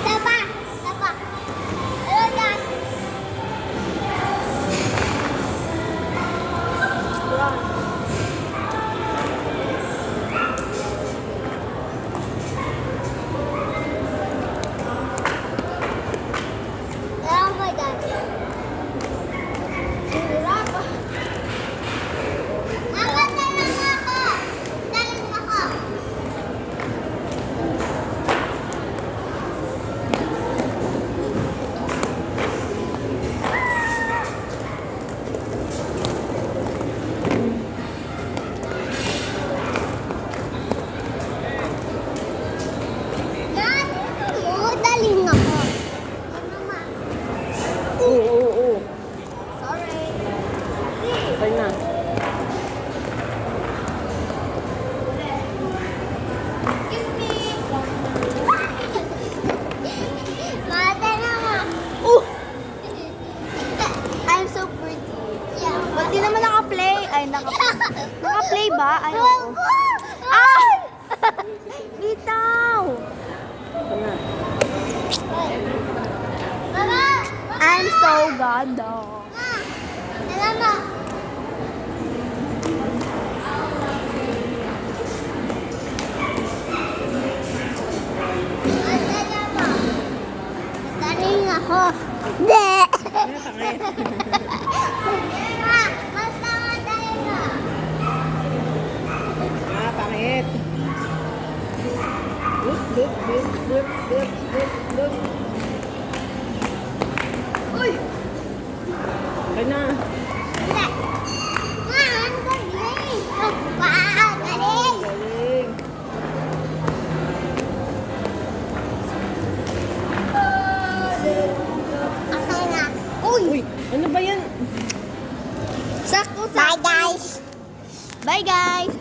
Tapa! Tapa! Ano yan? Oh my God. Hirap. Mama, dalang ako. Dalang ako. Daling ako. Mama. Oo. Sorry. Okay na. Excuse me. Mata naman. I'm so pretty. Yeah. Ba't di naman naka-play? Ay, naka-play ba? Ay, oo. Ah! Bitaw! Okay na. Mama! I'm so ganda. Mama! Daling ako. De! Ano pangit? Basta madaling na. Pangit. Look. Uy! Okay na. Hindi. Ang galing. Wow, galing. Galing. Okay na. Uy, ano ba yan? Sakto, Bye, guys. Bye, guys!